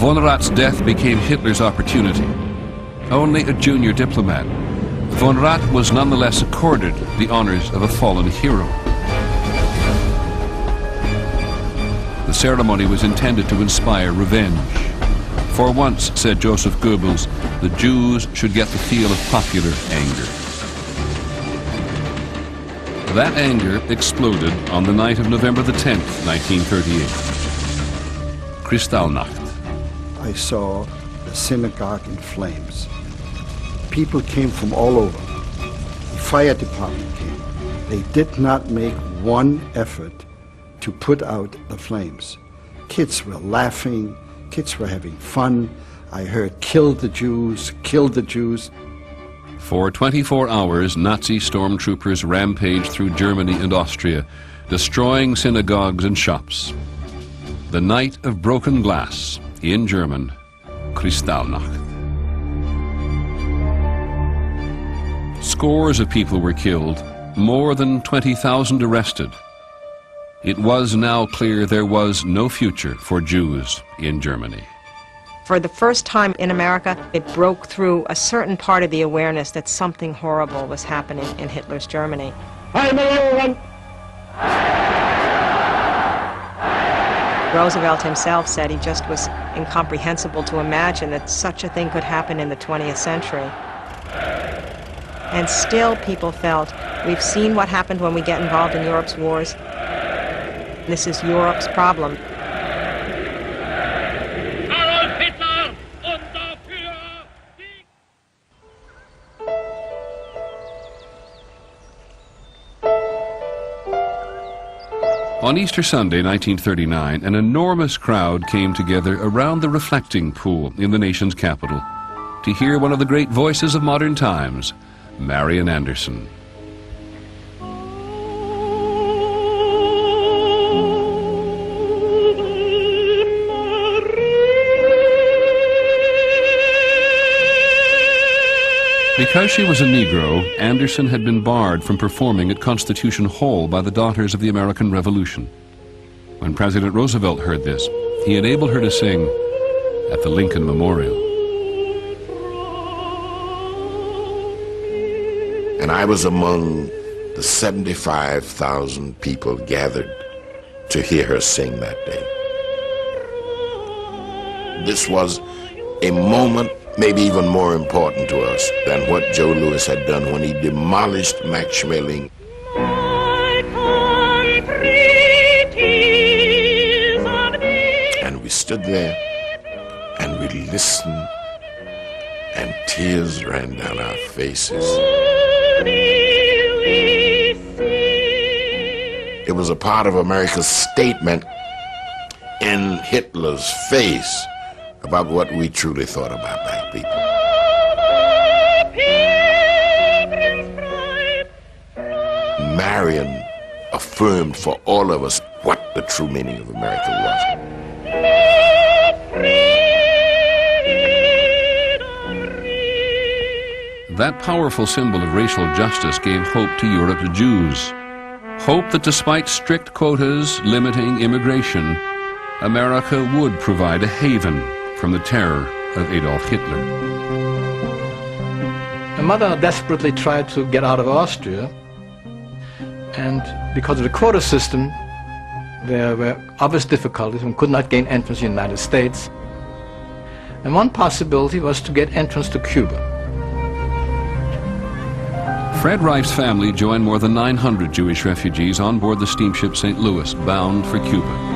Von Rad's death became Hitler's opportunity. Only a junior diplomat, Von Rad was nonetheless accorded the honors of a fallen hero. The ceremony was intended to inspire revenge. For once, said Joseph Goebbels, the Jews should get the feel of popular anger. That anger exploded on the night of November the 10th, 1938. Kristallnacht. I saw the synagogue in flames. People came from all over. The fire department came. They did not make one effort to put out the flames. Kids were laughing, kids were having fun. I heard, "Kill the Jews, kill the Jews." For 24 hours, Nazi stormtroopers rampaged through Germany and Austria, destroying synagogues and shops. The night of broken glass, in German, Kristallnacht. Scores of people were killed, more than 20,000 arrested. It was now clear there was no future for Jews in Germany. For the first time in America, it broke through a certain part of the awareness that something horrible was happening in Hitler's Germany. Roosevelt himself said he just was incomprehensible to imagine that such a thing could happen in the 20th century. And still people felt, we've seen what happened when we get involved in Europe's wars. This is Europe's problem. On Easter Sunday, 1939, an enormous crowd came together around the reflecting pool in the nation's capital to hear one of the great voices of modern times, Marian Anderson. Because she was a Negro, Anderson had been barred from performing at Constitution Hall by the Daughters of the American Revolution. When President Roosevelt heard this, he enabled her to sing at the Lincoln Memorial. And I was among the 75,000 people gathered to hear her sing that day. This was a moment maybe even more important to us than what Joe Louis had done when he demolished Max Schmeling. And we stood there and we listened and tears ran down our faces. It was a part of America's statement in Hitler's face about what we truly thought about black people. Marian affirmed for all of us what the true meaning of America was. That powerful symbol of racial justice gave hope to Europe's Jews. Hope that despite strict quotas limiting immigration, America would provide a haven from the terror of Adolf Hitler. My mother desperately tried to get out of Austria, and because of the quota system, there were obvious difficulties. One could not gain entrance to the United States. And one possibility was to get entrance to Cuba. Fred Reif's family joined more than 900 Jewish refugees on board the steamship St. Louis, bound for Cuba.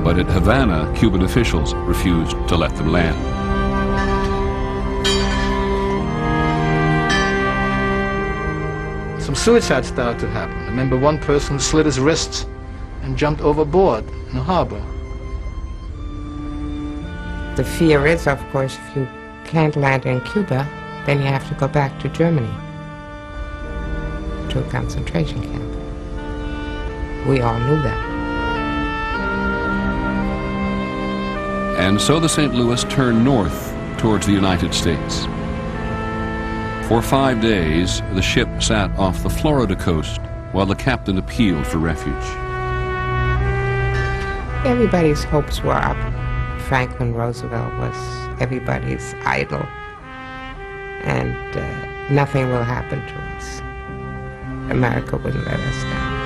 But at Havana, Cuban officials refused to let them land. Some suicides started to happen. I remember one person who slit his wrists and jumped overboard in the harbor. The fear is, of course, if you can't land in Cuba, then you have to go back to Germany, to a concentration camp. We all knew that. And so the St. Louis turned north towards the United States. For 5 days, the ship sat off the Florida coast while the captain appealed for refuge. everybody's hopes were up. Franklin Roosevelt was everybody's idol, and nothing will happen to us. America wouldn't let us down.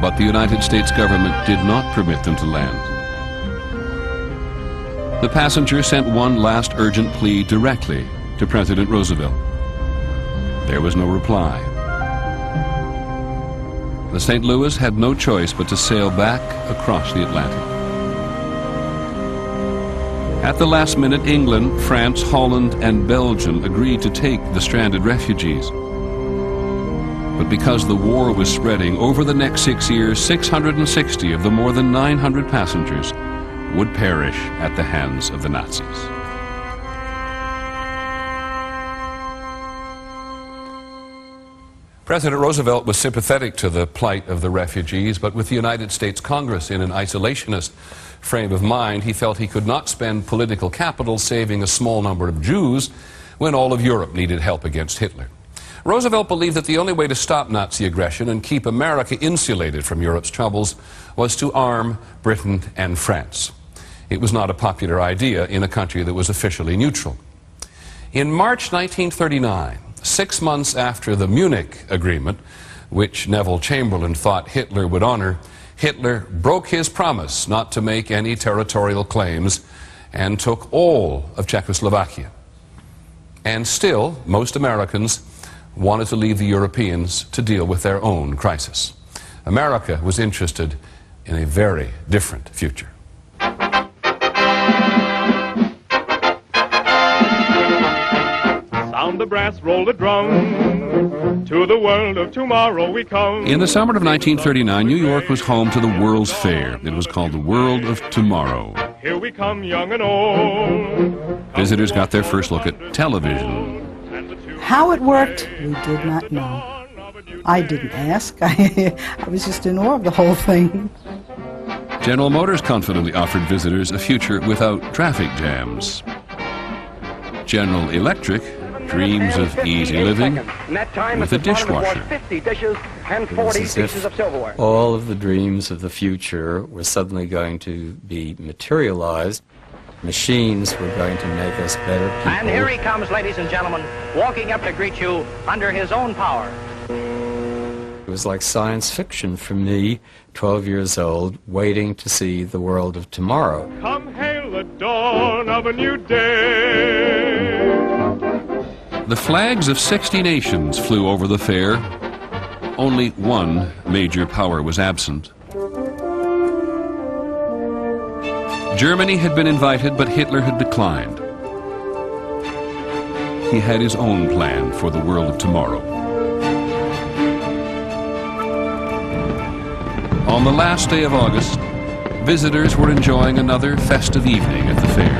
But the United States government did not permit them to land. The passenger sent one last urgent plea directly to President Roosevelt. There was no reply. The St. Louis had no choice but to sail back across the Atlantic. At the last minute, England, France, Holland, and Belgium agreed to take the stranded refugees. But because the war was spreading, over the next 6 years, 660 of the more than 900 passengers would perish at the hands of the Nazis. President Roosevelt was sympathetic to the plight of the refugees, but with the United States Congress in an isolationist frame of mind, he felt he could not spend political capital saving a small number of Jews when all of Europe needed help against Hitler. Roosevelt believed that the only way to stop Nazi aggression and keep America insulated from Europe's troubles was to arm Britain and France. It was not a popular idea in a country that was officially neutral. In March 1939, 6 months after the Munich Agreement, which Neville Chamberlain thought Hitler would honor, Hitler broke his promise not to make any territorial claims and took all of Czechoslovakia. And still, most Americans wanted to leave the Europeans to deal with their own crisis. America was interested in a very different future. Sound the brass, roll the drum. To the world of tomorrow we come. In the summer of 1939, New York was home to the World's Fair. It was called the World of Tomorrow. Here we come, young and old. Visitors got their first look at television. How it worked, we did not know. I didn't ask. I was just in awe of the whole thing. General Motors confidently offered visitors a future without traffic jams. General Electric dreams of easy living with a dishwasher. It was as if all of the dreams of the future were suddenly going to be materialized. Machines were going to make us better people. And here he comes, ladies and gentlemen, walking up to greet you under his own power. It was like science fiction for me, 12 years old, waiting to see the world of tomorrow. Come hail the dawn of a new day. The flags of 60 nations flew over the fair. Only one major power was absent. Germany had been invited, but Hitler had declined. He had his own plan for the world of tomorrow. On the last day of August, visitors were enjoying another festive evening at the fair.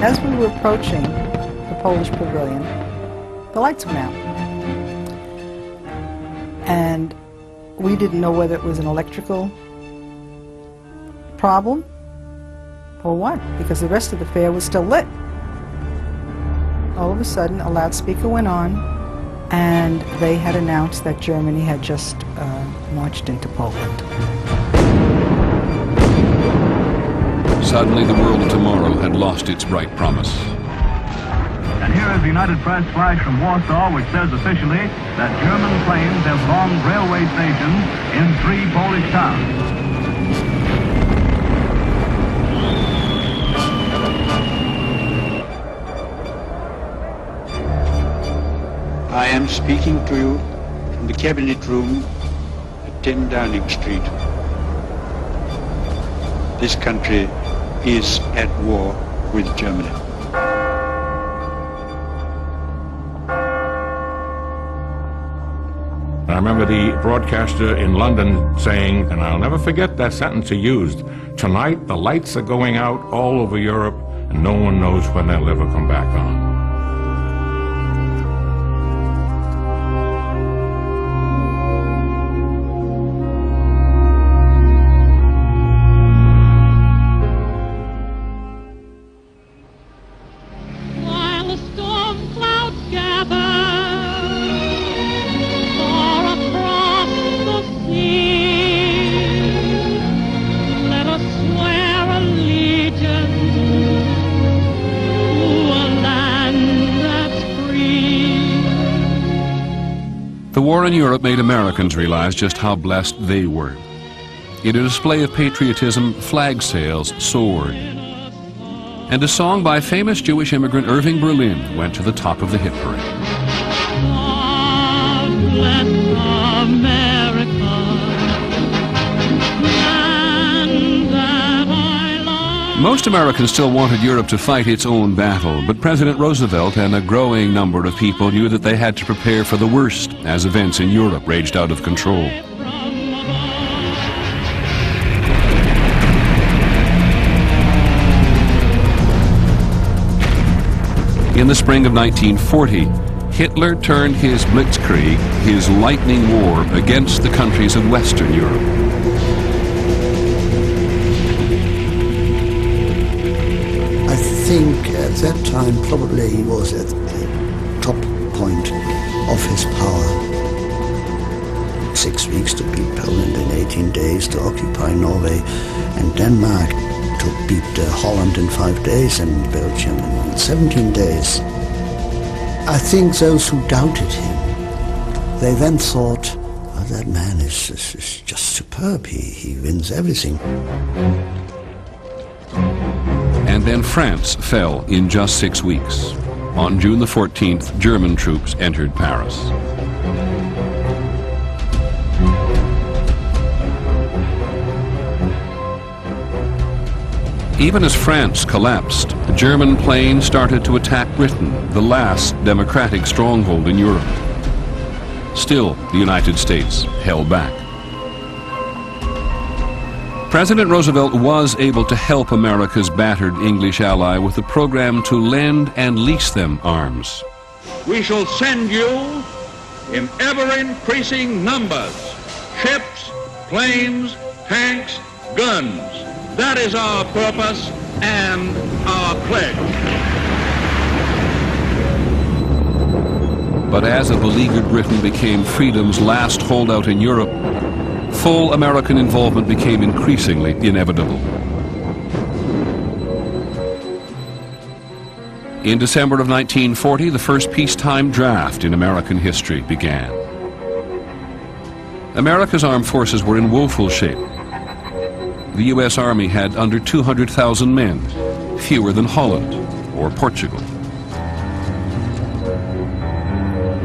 As we were approaching the Polish pavilion, the lights went out. And we didn't know whether it was an electrical problem or what, because the rest of the fair was still lit. All of a sudden, a loudspeaker went on, and they had announced that Germany had just marched into Poland. Suddenly, the world of tomorrow had lost its bright promise. And here is the United Press flash from Warsaw, which says officially that German planes have bombed railway stations in 3 Polish towns. I am speaking to you from the cabinet room at 10 Downing Street. This country is at war with Germany. I remember the broadcaster in London saying, and I'll never forget that sentence he used, "Tonight the lights are going out all over Europe and no one knows when they'll ever come back on." The war in Europe made Americans realize just how blessed they were. In a display of patriotism, flag sails soared. And a song by famous Jewish immigrant Irving Berlin went to the top of the hit parade. Most Americans still wanted Europe to fight its own battle, but President Roosevelt and a growing number of people knew that they had to prepare for the worst as events in Europe raged out of control. In the spring of 1940, Hitler turned his blitzkrieg, his lightning war, against the countries of Western Europe. I think at that time probably he was at the top point of his power. 6 weeks to beat Poland in 18 days, to occupy Norway and Denmark, to beat Holland in 5 days and Belgium in 17 days. I think those who doubted him, they then thought, oh, that man is just superb, he wins everything. And then France fell in just 6 weeks. On June the 14th, German troops entered Paris. Even as France collapsed, German planes started to attack Britain, the last democratic stronghold in Europe. Still, the United States held back. President Roosevelt was able to help America's battered English ally with a program to lend and lease them arms. We shall send you in ever-increasing numbers, ships, planes, tanks, guns. That is our purpose and our pledge. But as a beleaguered Britain became freedom's last holdout in Europe, full American involvement became increasingly inevitable. In December of 1940, the first peacetime draft in American history began. America's armed forces were in woeful shape. The U.S. Army had under 200,000 men, fewer than Holland or Portugal.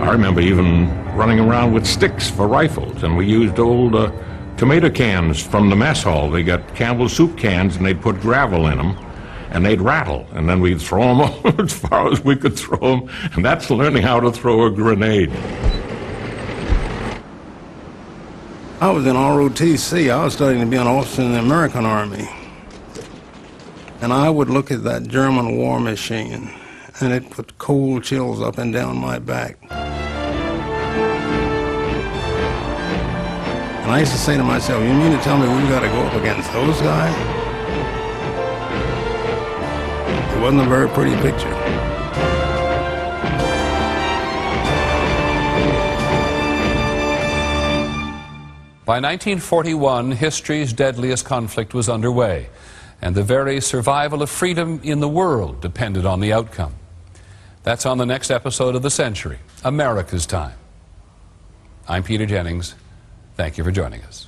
I remember even running around with sticks for rifles, and we used old tomato cans from the mess hall. They got Campbell's soup cans, and they'd put gravel in them, and they'd rattle, and then we'd throw them as far as we could throw them, and that's learning how to throw a grenade. I was in ROTC. I was studying to be an officer in the American Army. And I would look at that German war machine, and it put cold chills up and down my back. And I used to say to myself, you mean to tell me we've got to go up against those guys? It wasn't a very pretty picture. By 1941, history's deadliest conflict was underway, and the very survival of freedom in the world depended on the outcome. That's on the next episode of The Century, America's Time. I'm Peter Jennings. Thank you for joining us.